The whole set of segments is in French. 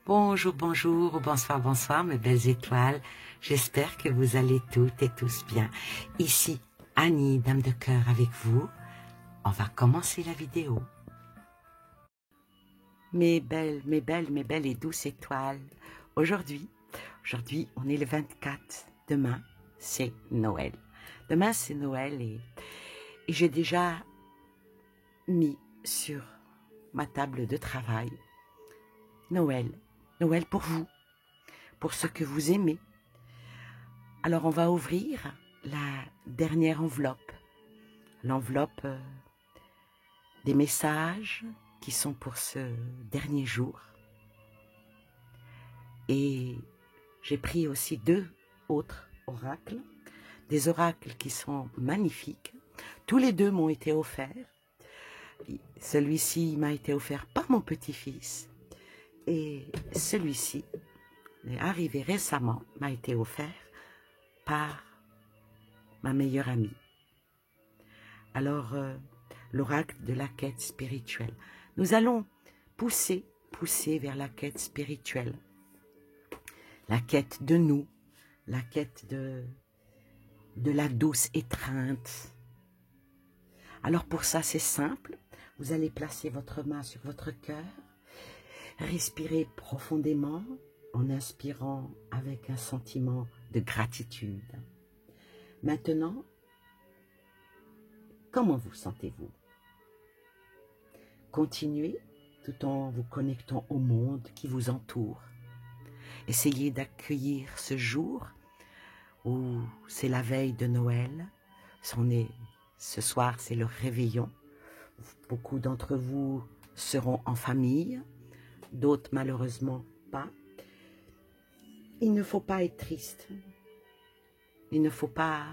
Bonjour, bonjour, ou bonsoir, bonsoir, mes belles étoiles. J'espère que vous allez toutes et tous bien. Ici, Annie, Dame de Cœur, avec vous. On va commencer la vidéo. Mes belles et douces étoiles. Aujourd'hui, on est le 24. Demain, c'est Noël. Demain, c'est Noël et j'ai déjà mis sur ma table de travail Noël pour vous, pour ceux que vous aimez. Alors on va ouvrir la dernière enveloppe, l'enveloppe des messages qui sont pour ce dernier jour. Et j'ai pris aussi 2 autres oracles, des oracles qui sont magnifiques. Tous les 2 m'ont été offerts. Celui-ci m'a été offert par mon petit-fils. Et celui-ci, est arrivé récemment, m'a été offert par ma meilleure amie. Alors, l'oracle de la quête spirituelle. Nous allons pousser vers la quête spirituelle. La quête de nous, la quête de la douce étreinte. Alors pour ça, c'est simple. Vous allez placer votre main sur votre cœur. Respirez profondément en inspirant avec un sentiment de gratitude. Maintenant, comment vous sentez-vous? Continuez tout en vous connectant au monde qui vous entoure. Essayez d'accueillir ce jour où c'est la veille de Noël. Ce soir, c'est le réveillon. Beaucoup d'entre vous seront en famille. D'autres malheureusement pas. Il ne faut pas être triste. Il ne faut pas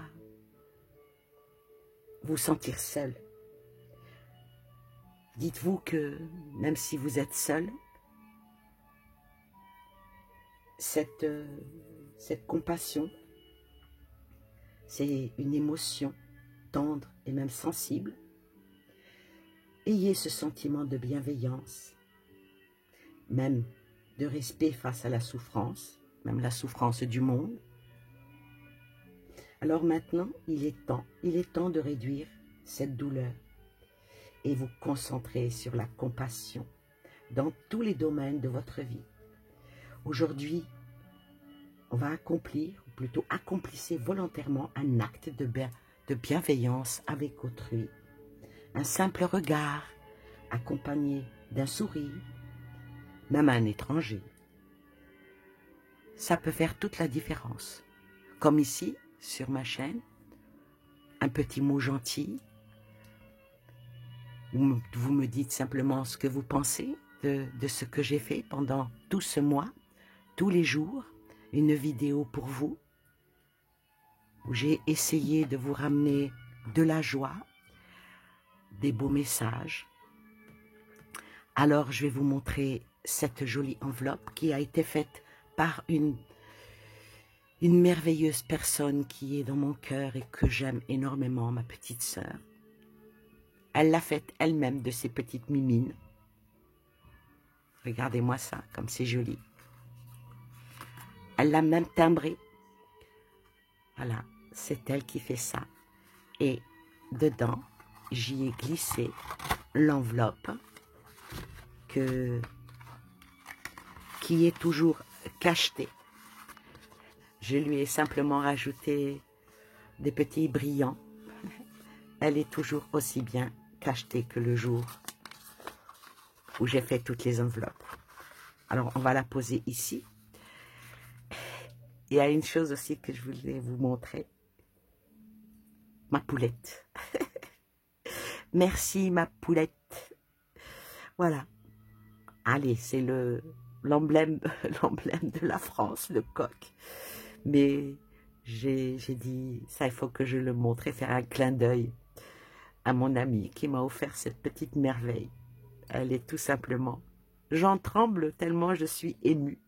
vous sentir seul. Dites-vous que même si vous êtes seul, cette compassion, c'est une émotion tendre et même sensible. Ayez ce sentiment de bienveillance, même de respect face à la souffrance, même la souffrance du monde. Alors maintenant, il est temps de réduire cette douleur et vous concentrer sur la compassion dans tous les domaines de votre vie. Aujourd'hui, on va accomplir, ou plutôt accomplissez volontairement un acte de bienveillance avec autrui. Un simple regard accompagné d'un sourire, même à un étranger. Ça peut faire toute la différence. Comme ici, sur ma chaîne, un petit mot gentil. Vous me dites simplement ce que vous pensez de ce que j'ai fait pendant tout ce mois, tous les jours, une vidéo pour vous, où j'ai essayé de vous ramener de la joie, des beaux messages. Alors je vais vous montrer cette jolie enveloppe qui a été faite par une merveilleuse personne qui est dans mon cœur et que j'aime énormément, ma petite sœur. Elle l'a faite elle-même de ses petites mimines. Regardez-moi ça, comme c'est joli. Elle l'a même timbré. Voilà, c'est elle qui fait ça. Et dedans, j'y ai glissé l'enveloppe qui est toujours cachetée. Je lui ai simplement rajouté des petits brillants. Elle est toujours aussi bien cachetée que le jour où j'ai fait toutes les enveloppes. Alors, on va la poser ici. il y a une chose aussi que je voulais vous montrer. Ma poulette. Merci ma poulette. Voilà. Allez, c'est l'emblème de la France, le coq. Mais j'ai dit, ça il faut que je le montre et faire un clin d'œil à mon ami qui m'a offert cette petite merveille. Elle est tout simplement... J'en tremble tellement je suis émue.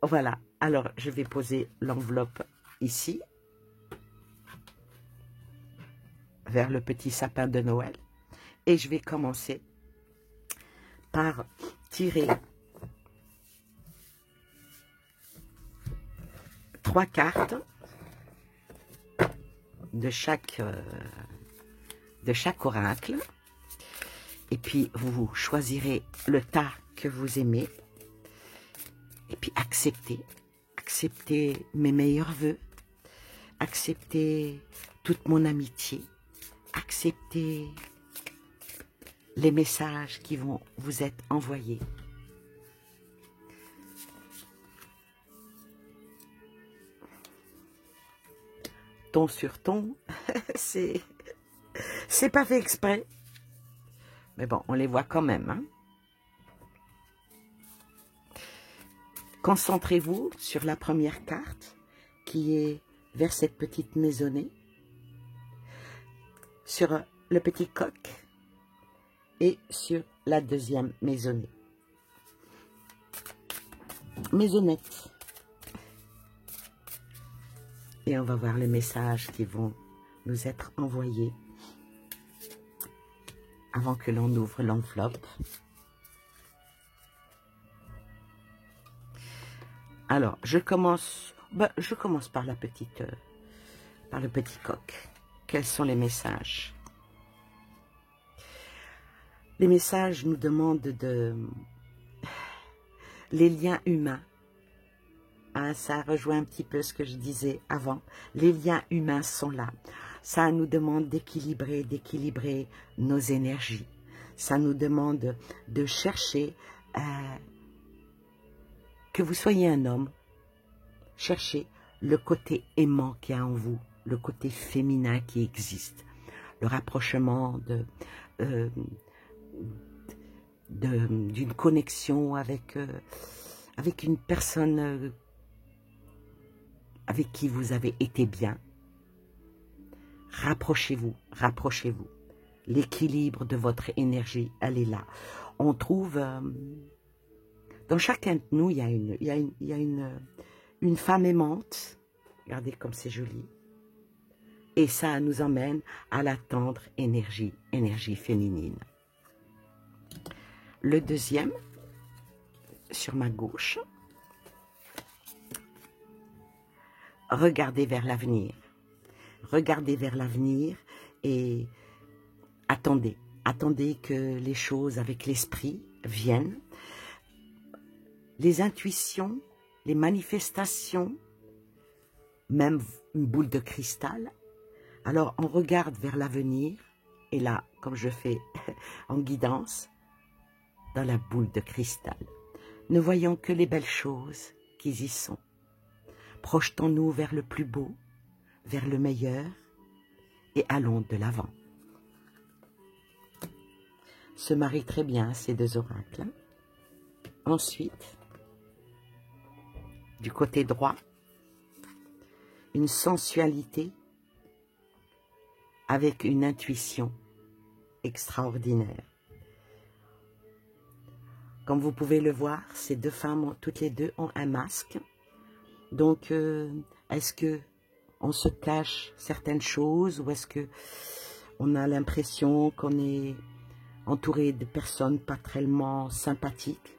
Voilà, alors je vais poser l'enveloppe ici, vers le petit sapin de Noël. Et je vais commencer par tirer 3 cartes de chaque oracle. Et puis vous choisirez le tas que vous aimez. Et puis acceptez mes meilleurs vœux, acceptez toute mon amitié, acceptez les messages qui vont vous être envoyés. Ton sur ton, c'est pas fait exprès. Mais bon, on les voit quand même, hein. Concentrez-vous sur la première carte qui est vers cette petite maisonnée, sur le petit coq et sur la deuxième maisonnée. Maisonnette. Et on va voir les messages qui vont nous être envoyés avant que l'on ouvre l'enveloppe. Alors, je commence par la petite, par le petit coq. Quels sont les messages? Les messages nous demandent les liens humains. Hein, ça rejoint un petit peu ce que je disais avant. Les liens humains sont là. Ça nous demande d'équilibrer nos énergies. Ça nous demande de chercher... que vous soyez un homme, cherchez le côté aimant qu'il y a en vous, le côté féminin qui existe, le rapprochement d'une connexion avec une personne avec qui vous avez été bien. Rapprochez-vous, rapprochez-vous. L'équilibre de votre énergie, elle est là. On trouve... dans chacun de nous, il y a une femme aimante. Regardez comme c'est joli. Et ça nous emmène à la tendre énergie féminine. Le deuxième, sur ma gauche. Regardez vers l'avenir. Regardez vers l'avenir et attendez. Attendez que les choses avec l'esprit viennent. Les intuitions, les manifestations, même une boule de cristal. Alors, on regarde vers l'avenir, et là, comme je fais en guidance, dans la boule de cristal, ne voyons que les belles choses qui y sont. Projetons-nous vers le plus beau, vers le meilleur, et allons de l'avant. Se marient très bien ces deux oracles. Ensuite, du côté droit, une sensualité avec une intuition extraordinaire. Comme vous pouvez le voir, ces deux femmes, toutes les deux, ont un masque. Donc, est-ce que on se cache certaines choses ou est-ce que on a l'impression qu'on est entouré de personnes pas tellement sympathiques?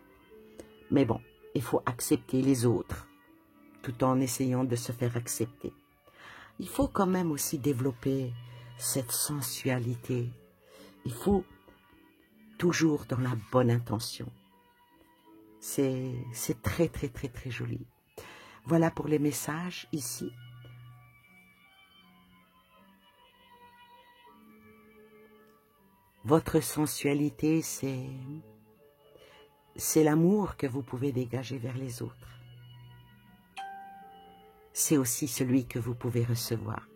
Mais bon, il faut accepter les autres, tout en essayant de se faire accepter. Il faut quand même aussi développer cette sensualité. Il faut toujours dans la bonne intention. C'est très, très, très, très joli. Voilà pour les messages ici. Votre sensualité, c'est l'amour que vous pouvez dégager vers les autres. c'est aussi celui que vous pouvez recevoir.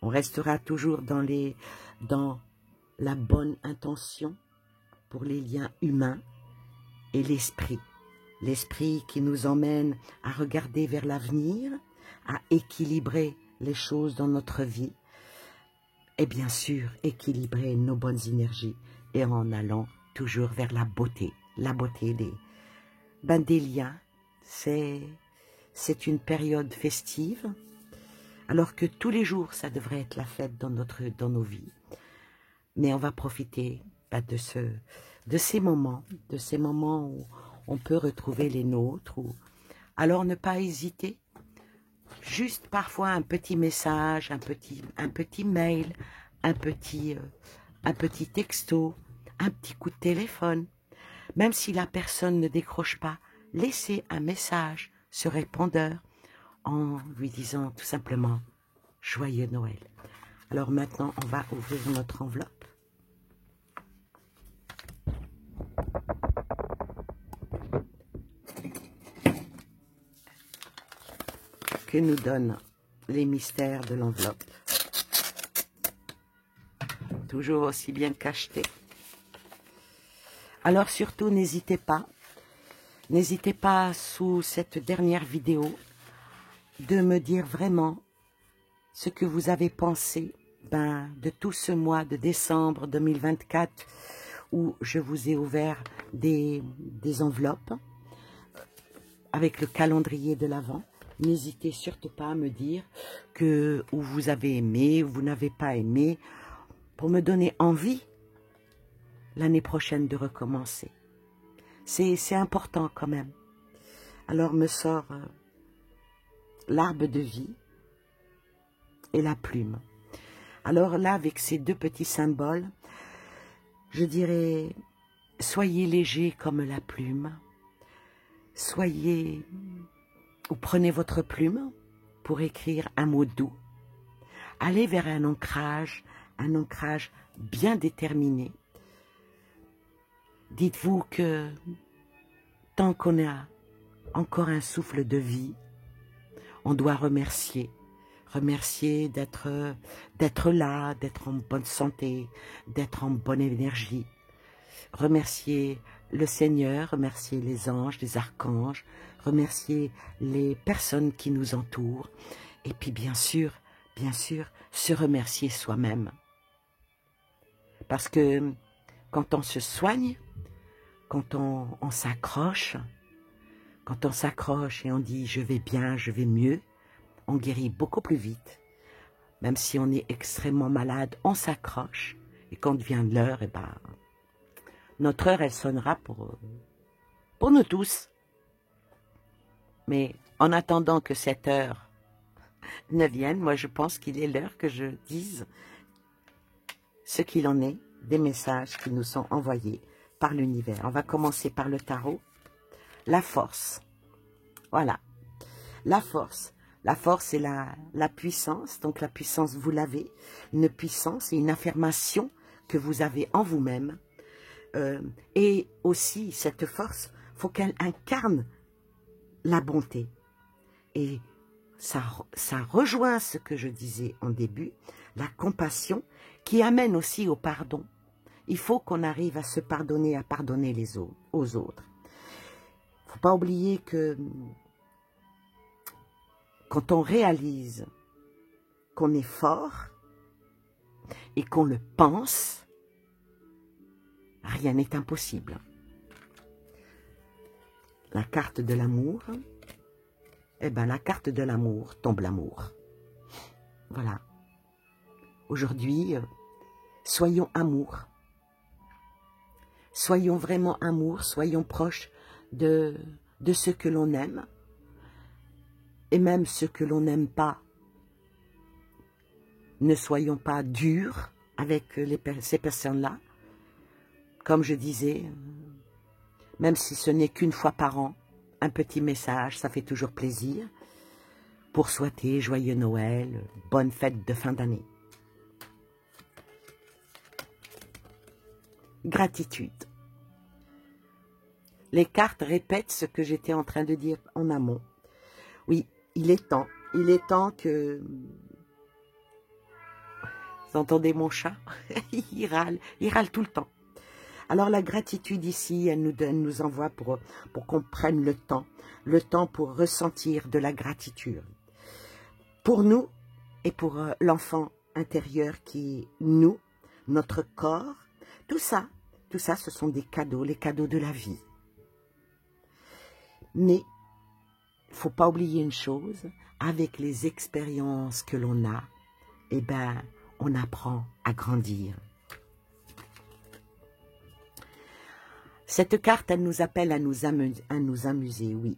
On restera toujours dans la bonne intention pour les liens humains et l'esprit. L'esprit qui nous emmène à regarder vers l'avenir, à équilibrer les choses dans notre vie et bien sûr équilibrer nos bonnes énergies et en allant toujours vers la beauté des liens. C'est une période festive, alors que tous les jours, ça devrait être la fête dans nos vies. Mais on va profiter de ces moments où on peut retrouver les nôtres. Alors ne pas hésiter, juste parfois un petit message, un petit mail, un petit texto, un petit coup de téléphone. Même si la personne ne décroche pas, laissez un message sur répondeur en lui disant tout simplement « Joyeux Noël ». Alors maintenant, on va ouvrir notre enveloppe. Que nous donnent les mystères de l'enveloppe. Toujours aussi bien cacheté. Alors surtout, n'hésitez pas sous cette dernière vidéo de me dire vraiment ce que vous avez pensé de tout ce mois de décembre 2024 où je vous ai ouvert des enveloppes avec le calendrier de l'Avent. N'hésitez surtout pas à me dire où vous avez aimé, où vous n'avez pas aimé, pour me donner envie l'année prochaine de recommencer. C'est important quand même. Alors me sort l'arbre de vie et la plume. Alors là, avec ces deux petits symboles, je dirais, soyez léger comme la plume, ou prenez votre plume pour écrire un mot doux. Allez vers un ancrage bien déterminé. Dites-vous que tant qu'on a encore un souffle de vie, on doit remercier d'être là, d'être en bonne santé, d'être en bonne énergie. Remercier le Seigneur, remercier les anges, les archanges, remercier les personnes qui nous entourent. Et puis bien sûr, se remercier soi-même. Parce que quand on se soigne, quand on s'accroche, et on dit « je vais bien, je vais mieux », on guérit beaucoup plus vite. Même si on est extrêmement malade, on s'accroche. Et quand vient l'heure, notre heure, elle sonnera pour nous tous. Mais en attendant que cette heure ne vienne, moi je pense qu'il est l'heure que je dise ce qu'il en est des messages qui nous sont envoyés par l'univers. On va commencer par le tarot. La force. Voilà. La force. La force, c'est la puissance. Donc la puissance, vous l'avez. Une puissance et une affirmation que vous avez en vous-même. Et aussi, cette force, il faut qu'elle incarne la bonté. Et ça rejoint ce que je disais en début, la compassion, qui amène aussi au pardon. Il faut qu'on arrive à se pardonner, à pardonner aux autres. Il ne faut pas oublier que quand on réalise qu'on est fort et qu'on le pense, rien n'est impossible. La carte de l'amour, la carte de l'amour tombe l'amour. Voilà. Aujourd'hui, soyons amour. Soyons vraiment amour, soyons proches de ce que l'on aime. Et même ce que l'on n'aime pas, ne soyons pas durs avec ces personnes-là. Comme je disais, même si ce n'est qu'une fois par an, un petit message, ça fait toujours plaisir, pour souhaiter joyeux Noël, bonne fête de fin d'année. Gratitude. Les cartes répètent ce que j'étais en train de dire en amont. Oui, il est temps que... Vous entendez mon chat? Il râle tout le temps. Alors la gratitude ici, elle nous envoie pour qu'on prenne le temps pour ressentir de la gratitude. Pour nous et pour l'enfant intérieur qui est nous, notre corps, tout ça, ce sont des cadeaux, les cadeaux de la vie. Mais il ne faut pas oublier une chose, avec les expériences que l'on a, eh ben, on apprend à grandir. Cette carte, elle nous appelle à nous amuser, oui.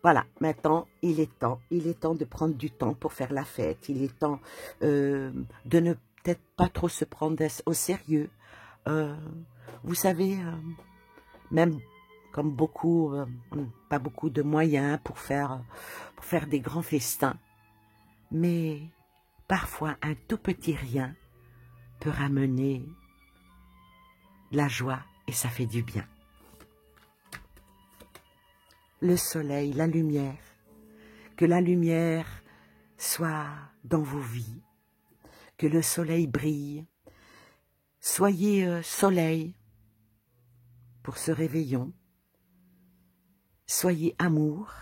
Voilà, maintenant, il est temps de prendre du temps pour faire la fête. Il est temps de ne peut-être pas trop se prendre au sérieux. Vous savez, même comme beaucoup, pas beaucoup de moyens pour faire des grands festins. Mais parfois, un tout petit rien peut ramener la joie et ça fait du bien. Le soleil, la lumière, que la lumière soit dans vos vies, que le soleil brille. Soyez soleil pour ce réveillon. Soyez amour.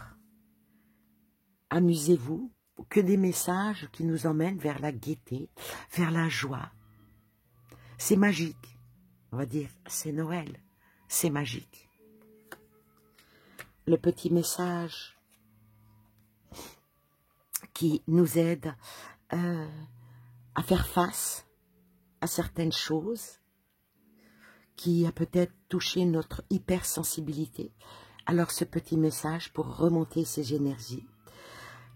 Amusez-vous. Que des messages qui nous emmènent vers la gaieté, vers la joie. C'est magique. On va dire, c'est Noël. C'est magique. Le petit message qui nous aide à faire face à certaines choses qui a peut-être touché notre hypersensibilité. Alors ce petit message pour remonter ces énergies,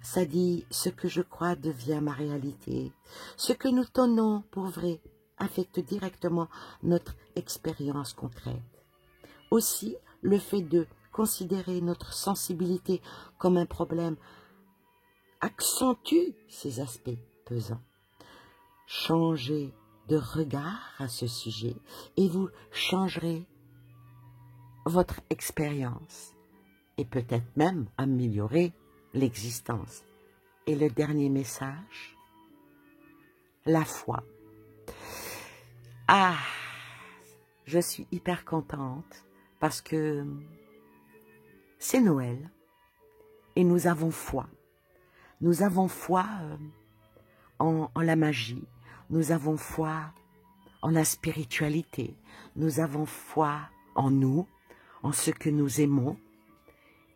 ça dit « Ce que je crois devient ma réalité. Ce que nous tenons pour vrai affecte directement notre expérience concrète. Aussi, le fait de considérer notre sensibilité comme un problème accentue ces aspects pesants. Changez de regard à ce sujet et vous changerez votre expérience et peut-être même améliorer l'existence. Et le dernier message, la foi. Ah, je suis hyper contente parce que c'est Noël et nous avons foi. Nous avons foi en la magie, nous avons foi en la spiritualité, nous avons foi en nous, en ce que nous aimons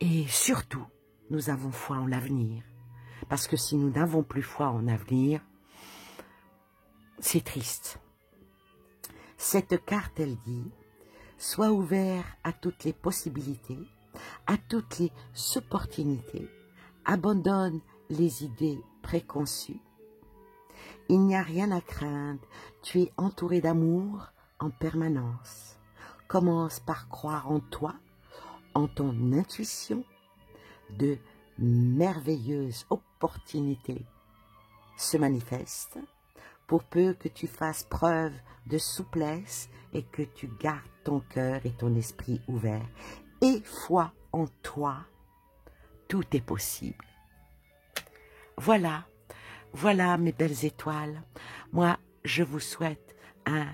et surtout, nous avons foi en l'avenir. Parce que si nous n'avons plus foi en l'avenir, c'est triste. Cette carte, elle dit, sois ouvert à toutes les possibilités, à toutes les opportunités, abandonne les idées préconçues. Il n'y a rien à craindre, tu es entouré d'amour en permanence. Commence par croire en toi, en ton intuition, de merveilleuses opportunités se manifestent, pour peu que tu fasses preuve de souplesse et que tu gardes ton cœur et ton esprit ouverts. Et foi en toi, tout est possible. Voilà, voilà mes belles étoiles. Moi, je vous souhaite un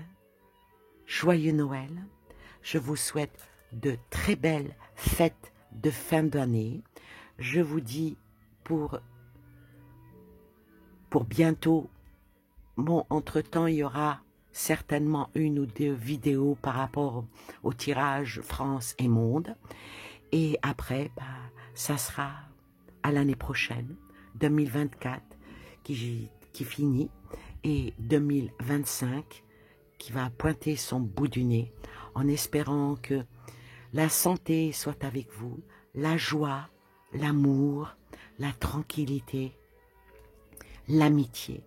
joyeux Noël. Je vous souhaite de très belles fêtes de fin d'année. Je vous dis pour bientôt, bon, entre-temps, il y aura certainement une ou deux vidéos par rapport au tirage France et Monde. Et après, bah, ça sera à l'année prochaine, 2024, qui finit, et 2025, qui va pointer son bout du nez, en espérant que la santé soit avec vous, la joie, l'amour, la tranquillité, l'amitié.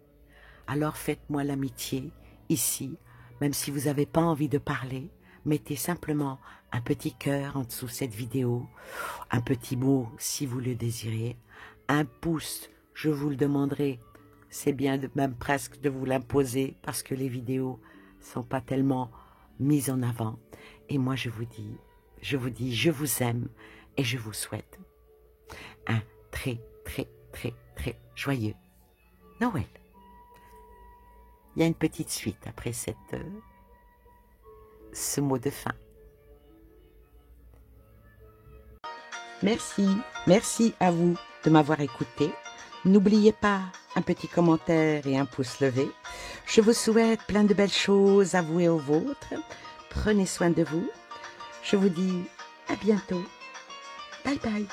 Alors faites-moi l'amitié, ici, même si vous n'avez pas envie de parler, mettez simplement un petit cœur en dessous de cette vidéo, un petit mot si vous le désirez, un pouce, je vous le demanderai, c'est bien même presque de vous l'imposer parce que les vidéos ne sont pas tellement mises en avant. Et moi je vous dis, je vous aime et je vous souhaite un très très, très, très joyeux Noël. Il y a une petite suite après ce mot de fin. Merci à vous de m'avoir écouté. N'oubliez pas un petit commentaire et un pouce levé. Je vous souhaite plein de belles choses à vous et aux vôtres. Prenez soin de vous. Je vous dis à bientôt. Bye bye.